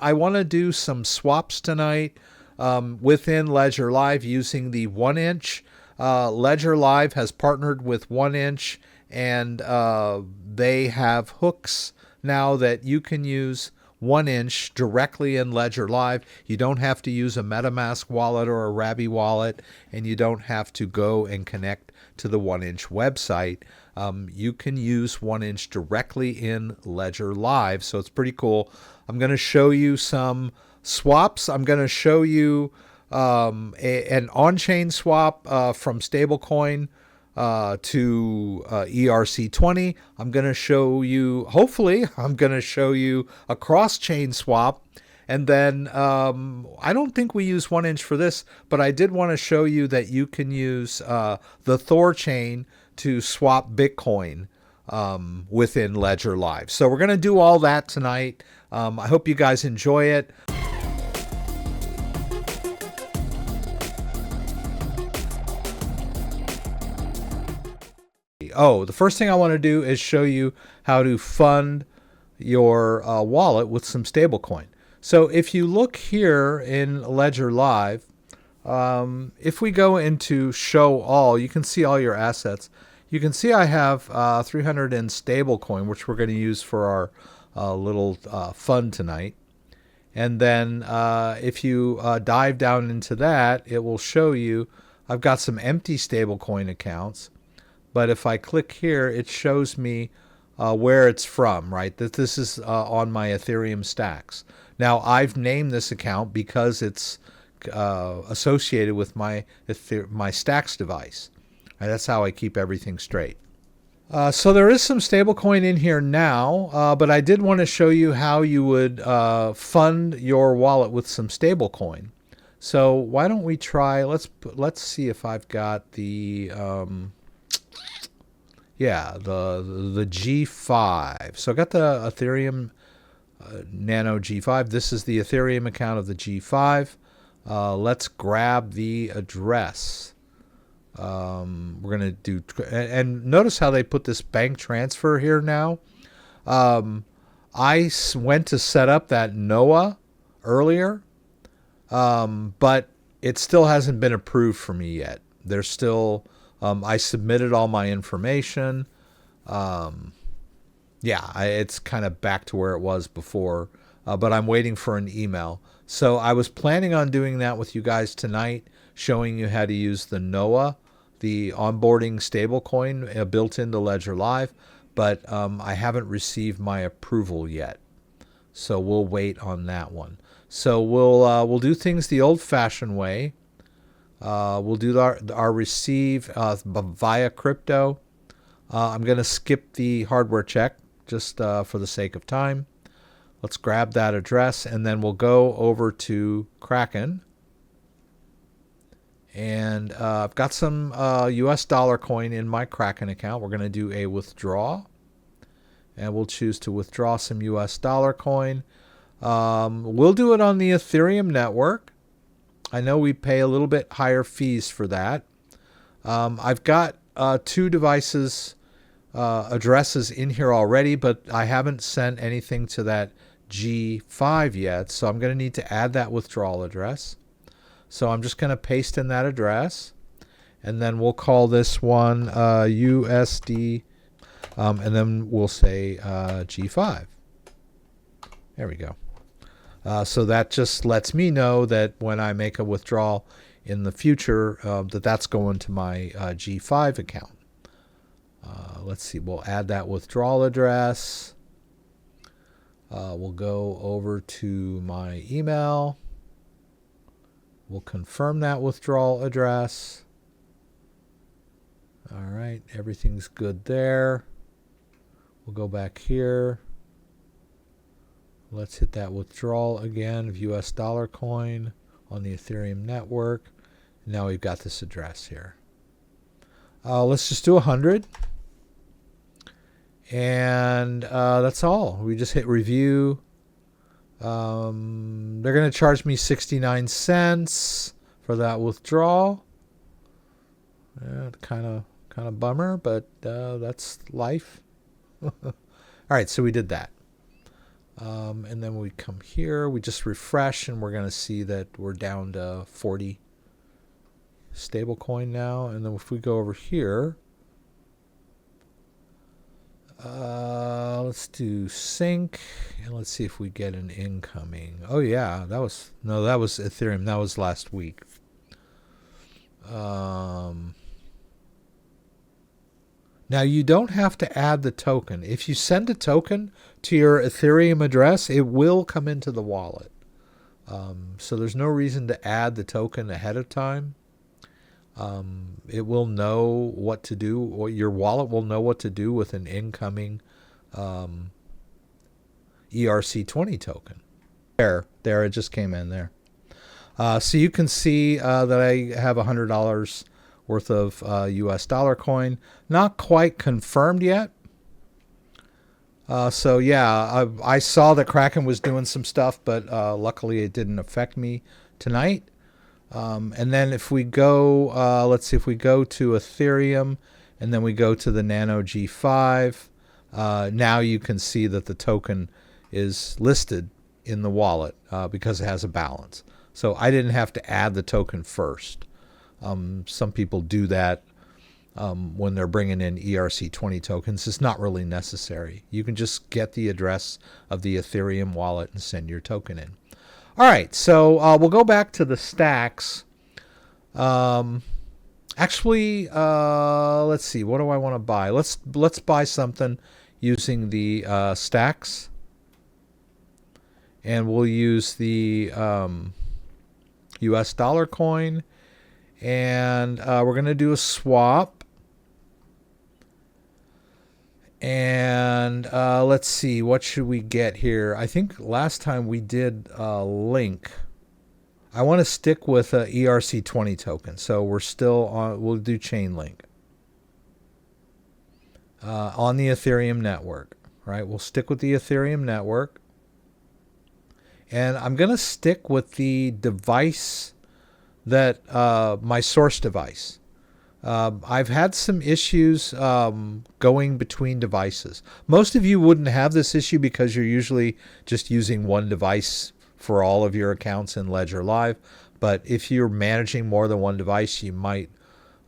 I want to do some swaps tonight within Ledger Live using the 1inch. Ledger Live has partnered with 1inch, and they have hooks now that you can use 1inch directly in Ledger Live. You don't have to use a MetaMask wallet or a Rabby wallet, and you don't have to go and connect to the 1inch website. You can use 1inch directly in Ledger Live, so it's pretty cool. I'm going to show you some swaps. I'm going to show you an on-chain swap from stablecoin to ERC20. I'm going to show you, hopefully, I'm going to show you a cross-chain swap. And then I don't think we use 1inch for this, but I did want to show you that you can use the ThorChain to swap Bitcoin within Ledger Live. So we're going to do all that tonight. I hope you guys enjoy it. Oh, the first thing I want to do is show you how to fund your wallet with some stablecoin. So if you look here in Ledger Live, if we go into show all, you can see all your assets. You can see I have 300 in stablecoin, which we're going to use for our little fund tonight. And then if you dive down into that, it will show you I've got some empty stablecoin accounts. But if I click here, it shows me where it's from, right? That this is on my Ethereum stacks. Now, I've named this account because it's associated with my stacks device. And that's how I keep everything straight. So there is some stablecoin in here now, but I did want to show you how you would fund your wallet with some stablecoin. So why don't we try? Let's see if I've got the the G5. So I got the Ethereum Nano G5. This is the Ethereum account of the G5. Let's grab the address. We're going to do, and notice how they put this bank transfer here now. I went to set up that NOAA earlier, but it still hasn't been approved for me yet. There's still, I submitted all my information. It's kind of back to where it was before, but I'm waiting for an email. So I was planning on doing that with you guys tonight, showing you how to use the NOAA, the onboarding stablecoin built into Ledger Live, but I haven't received my approval yet. So we'll wait on that one. So we'll do things the old-fashioned way. We'll do our receive via crypto. I'm going to skip the hardware check just for the sake of time. Let's grab that address, and then we'll go over to Kraken. And I've got some US dollar coin in my Kraken account. We're going to do a withdraw. And we'll choose to withdraw some US dollar coin. We'll do it on the Ethereum network. I know we pay a little bit higher fees for that. I've got two devices addresses in here already, but I haven't sent anything to that G5 yet, so I'm going to need to add that withdrawal address. So I'm just going to paste in that address, and then we'll call this one USD, and then we'll say G5. There we go. So that just lets me know that when I make a withdrawal in the future, that's going to my G5 account. Let's see, we'll add that withdrawal address. We'll go over to my email. We'll confirm that withdrawal address. All right, everything's good there. We'll go back here. Let's hit that withdrawal again of US dollar coin on the Ethereum network. Now we've got this address here. Let's just do 100. And that's all. We just hit review. They're going to charge me 69 cents for that withdrawal. Kind of bummer, but that's life. All right, so we did that. And then we come here, we just refresh, and we're going to see that we're down to 40 stablecoin now. And then if we go over here, let's do sync, and let's see if we get an incoming. Oh yeah, that was Ethereum. That was last week. Now you don't have to add the token. If you send a token to your Ethereum address, it will come into the wallet. So there's no reason to add the token ahead of time. It will know what to do, or your wallet will know what to do with an incoming ERC20 token. There, it just came in there. So you can see that I have $100 worth of US dollar coin. Not quite confirmed yet. So yeah, I saw that Kraken was doing some stuff, but luckily it didn't affect me tonight. And then if we go, let's see, if we go to Ethereum and then we go to the Nano G5, now you can see that the token is listed in the wallet because it has a balance. So I didn't have to add the token first. Some people do that when they're bringing in ERC20 tokens. It's not really necessary. You can just get the address of the Ethereum wallet and send your token in. All right, so we'll go back to the stacks. Actually, let's see. What do I want to buy? Let's buy something using the stacks, and we'll use the US dollar coin, and we're going to do a swap. And let's see, what should we get here? I think last time we did Link. I want to stick with a ERC20 token, so we're still on. We'll do Chainlink on the Ethereum network, right? We'll stick with the Ethereum network, and I'm going to stick with the device that my source device. I've had some issues going between devices. Most of you wouldn't have this issue because you're usually just using one device for all of your accounts in Ledger Live. But if you're managing more than one device, you might.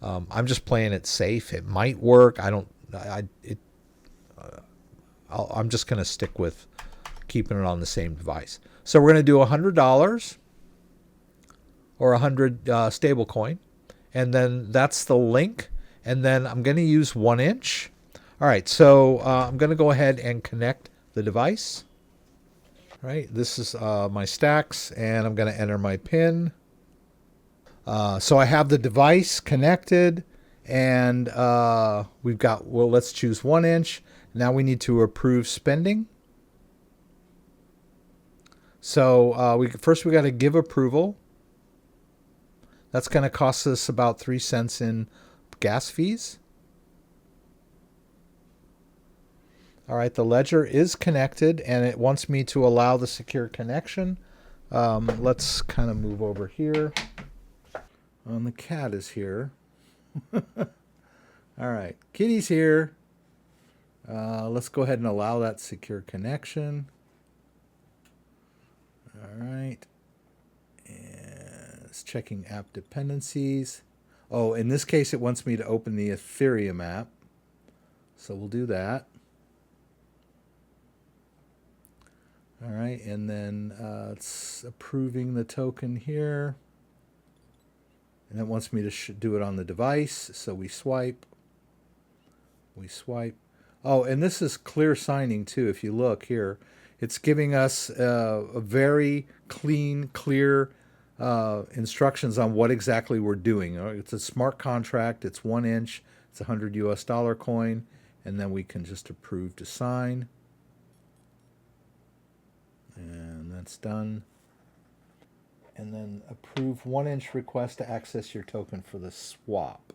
I'm just playing it safe. It might work. I'm just going to stick with keeping it on the same device. So we're going to do $100 or 100 stablecoin. And then that's the link. And then I'm going to use 1inch. All right, so I'm going to go ahead and connect the device. All right, this is my stacks, and I'm going to enter my PIN. So I have the device connected, and we've got, well, let's choose 1inch. Now we need to approve spending. So first we got to give approval. That's going to cost us about 3 cents in gas fees. All right, the ledger is connected, and it wants me to allow the secure connection. Let's kind of move over here. The cat is here. All right, kitty's here. Let's go ahead and allow that secure connection. All right. It's checking app dependencies. Oh, in this case, it wants me to open the Ethereum app. So we'll do that. All right, and then it's approving the token here. And it wants me to do it on the device. So we swipe. We swipe. Oh, and this is clear signing too. If you look here, it's giving us a very clean, clear instructions on what exactly we're doing. It's a smart contract. It's 1inch. It's $100 US coin, and then we can just approve to sign, and that's done. And then approve 1inch request to access your token for the swap.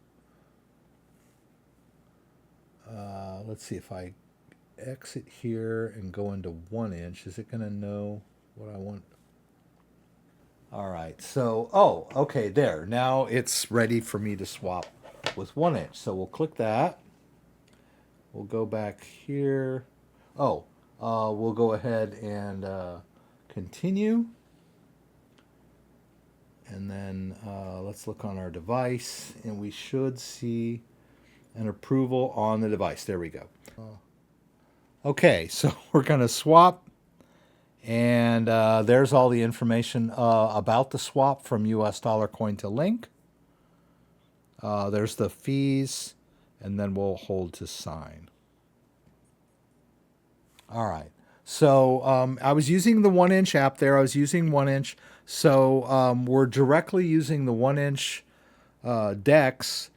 Let's see if I exit here and go into 1inch. Is it going to know what I want? All right, so, oh, okay, there. Now it's ready for me to swap with 1inch. So we'll click that. We'll go back here. Oh, we'll go ahead and continue. And then let's look on our device, and we should see an approval on the device. There we go. Okay, so we're going to swap, and there's all the information about the swap from US dollar coin to link. There's the fees, and then we'll hold to sign. All right. So I was using the 1inch app there. I was using 1inch. So we're directly using the 1inch DEX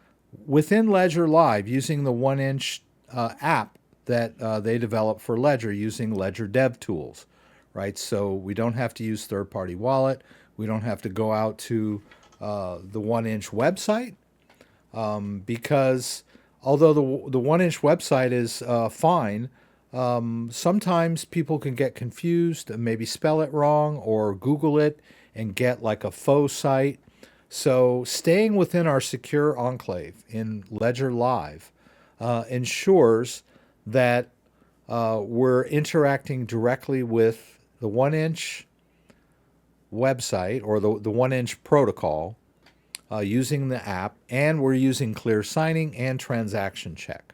within Ledger Live using the 1inch app that they developed for Ledger using Ledger Dev Tools, right? So we don't have to use third-party wallet. We don't have to go out to the 1inch website because although the 1inch website is fine, sometimes people can get confused and maybe spell it wrong or Google it and get like a faux site. So staying within our secure enclave in Ledger Live ensures that we're interacting directly with the 1inch website or the 1inch protocol using the app, and we're using clear signing and transaction check.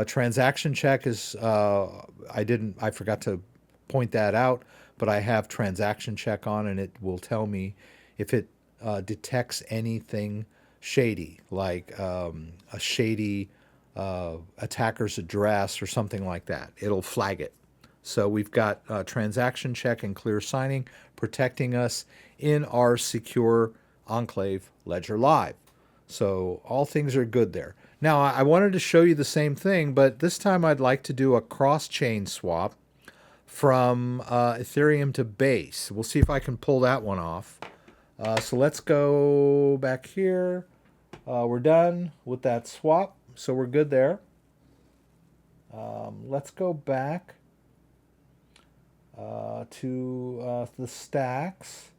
Transaction check is I forgot to point that out, but I have transaction check on, and it will tell me if it detects anything shady, like a shady attacker's address or something like that. It'll flag it. So we've got transaction check and clear signing protecting us in our secure enclave Ledger Live. So all things are good there. Now I wanted to show you the same thing, but this time I'd like to do a cross-chain swap from Ethereum to Base. We'll see if I can pull that one off. So let's go back here. We're done with that swap, so we're good there. Let's go back to the stacks.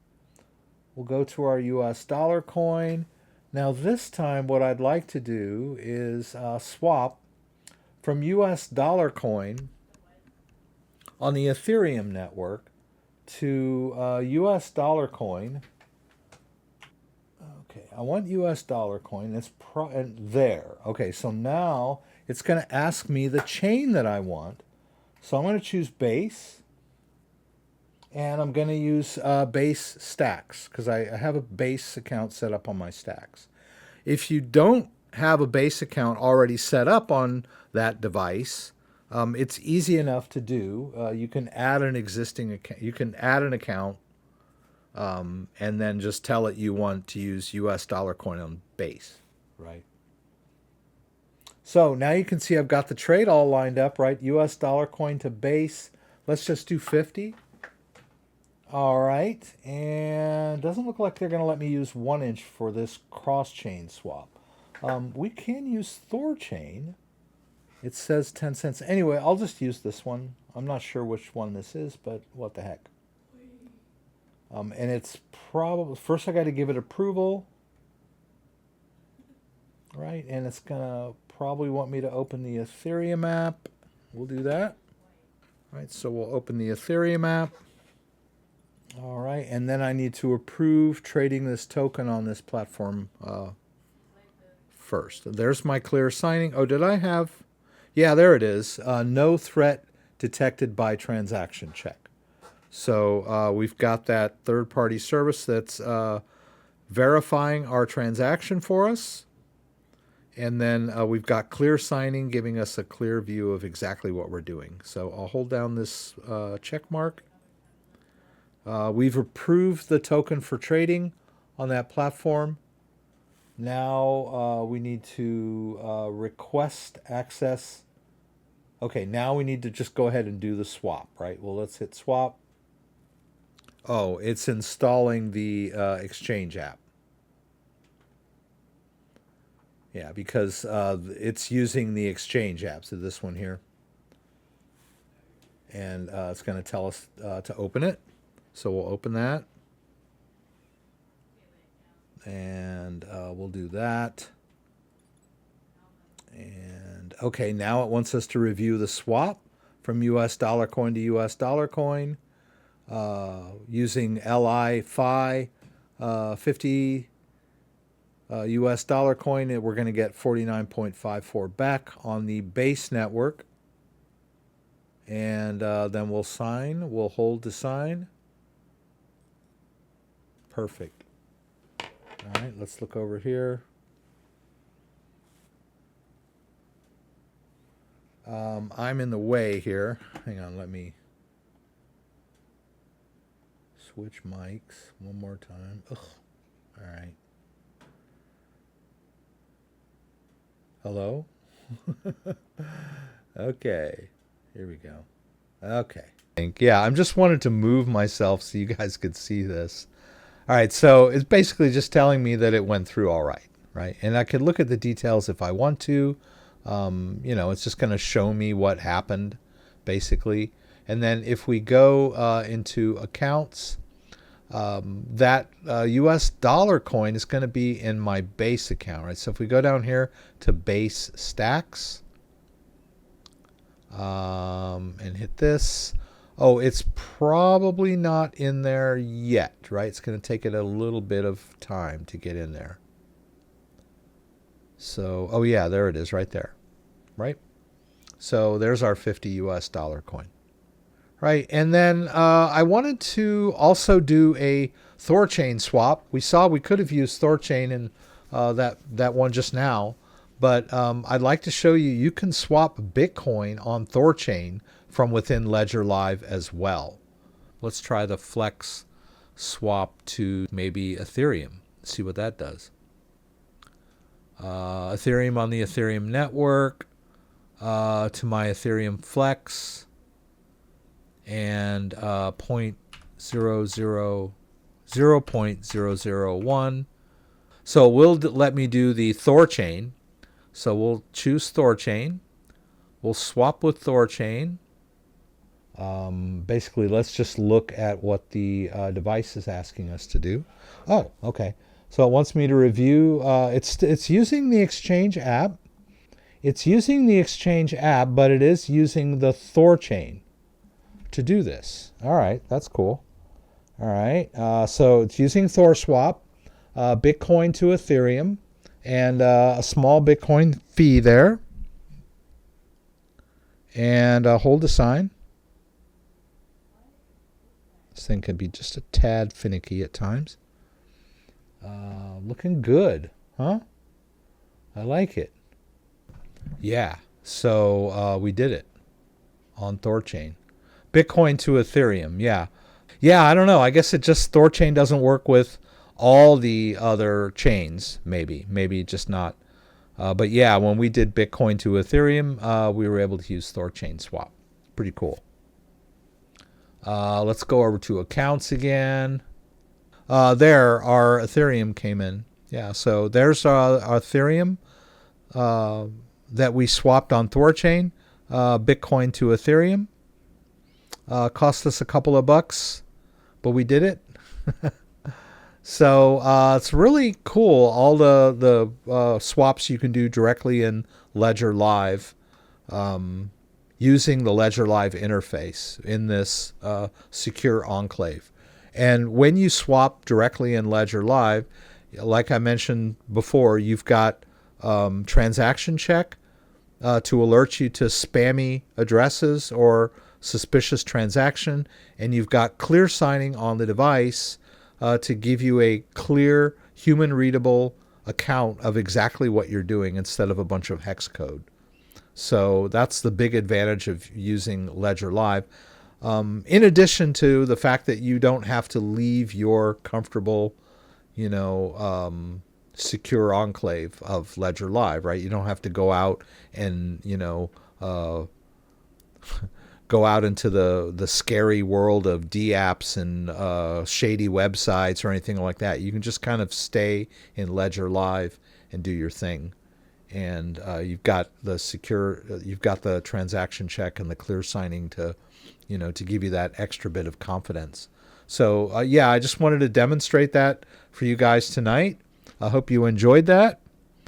We'll go to our US dollar coin. Now this time what I'd like to do is swap from US dollar coin on the Ethereum network to US dollar coin. Okay, I want US dollar coin. It's and there. Okay, so now it's going to ask me the chain that I want. So I'm going to choose Base. And I'm going to use Base stacks because I have a Base account set up on my stacks. If you don't have a Base account already set up on that device, it's easy enough to do. You can add an existing account. You can add an account and then just tell it you want to use US dollar coin on Base, right? So now you can see I've got the trade all lined up, right? US dollar coin to Base. Let's just do 50. All right, and doesn't look like they're going to let me use 1inch for this cross-chain swap. We can use ThorChain. It says 10 cents. Anyway, I'll just use this one. I'm not sure which one this is, but what the heck. And it's probably, first I got to give it approval. Right, and it's going to probably want me to open the Ethereum app. We'll do that. All right, so we'll open the Ethereum app. All right, and then I need to approve trading this token on this platform first. There's my clear signing. Oh, did I have? Yeah, there it is. No threat detected by transaction check. So we've got that third-party service that's verifying our transaction for us. And then we've got clear signing giving us a clear view of exactly what we're doing. So I'll hold down this check mark. We've approved the token for trading on that platform. Now we need to request access. Okay, now we need to just go ahead and do the swap, right? Well, let's hit swap. Oh, it's installing the Exchange app. Yeah, because it's using the Exchange app, so this one here. And it's going to tell us to open it. So we'll open that. And we'll do that. And okay, now it wants us to review the swap from US dollar coin to US dollar coin. Using LI Fi 50 US dollar coin, we're going to get 49.54 back on the base network. And then we'll sign. We'll hold to sign. Perfect. All right, let's look over here. I'm in the way here. Hang on, let me switch mics one more time. Ugh. All right. Hello? Okay. Here we go. Okay. Yeah, I'm just wanted to move myself so you guys could see this. All right, so it's basically just telling me that it went through all right, right? And I could look at the details if I want to. You know, it's just going to show me what happened, basically. And then if we go into accounts, that US dollar coin is going to be in my base account, right? So if we go down here to base stacks and hit this, oh, it's probably not in there yet, right? It's going to take it a little bit of time to get in there. So, oh yeah, there it is right there, right? So there's our 50 US dollar coin. Right, and then I wanted to also do a ThorChain swap. We saw we could have used ThorChain in that one just now, but I'd like to show you you can swap Bitcoin on ThorChain from within Ledger Live as well. Let's try the Flex swap to maybe Ethereum. See what that does. Ethereum on the Ethereum network to my Ethereum Flex. And 0.001. So it will let me do the ThorChain. So we'll choose ThorChain. We'll swap with ThorChain. Basically, let's just look at what the device is asking us to do. Oh, okay. So it wants me to review. It's using the Exchange app. It's using the Exchange app, but it is using the ThorChain to do this. All right, that's cool. All right, so it's using ThorSwap, Bitcoin to Ethereum, and a small Bitcoin fee there. And hold the sign. This thing can be just a tad finicky at times. Looking good, huh? I like it. Yeah, so we did it on ThorChain. Bitcoin to Ethereum, yeah. Yeah, I don't know. I guess it just, ThorChain doesn't work with all the other chains, maybe. Maybe just not. But yeah, when we did Bitcoin to Ethereum, we were able to use ThorChain swap. Pretty cool. Let's go over to accounts again. There, our Ethereum came in. Yeah, so there's our Ethereum that we swapped on ThorChain. Bitcoin to Ethereum. Cost us a couple of bucks, but we did it. So it's really cool. All the swaps you can do directly in Ledger Live using the Ledger Live interface in this secure enclave. And when you swap directly in Ledger Live, like I mentioned before, you've got transaction check to alert you to spammy addresses or suspicious transaction, and you've got clear signing on the device to give you a clear, human-readable account of exactly what you're doing instead of a bunch of hex code. So that's the big advantage of using Ledger Live. In addition to the fact that you don't have to leave your comfortable, secure enclave of Ledger Live, right? You don't have to go out and, go out into the scary world of DApps and shady websites or anything like that. You can just kind of stay in Ledger Live and do your thing. And you've got the transaction check and the clear signing to give you that extra bit of confidence. So yeah, I just wanted to demonstrate that for you guys tonight. I hope you enjoyed that.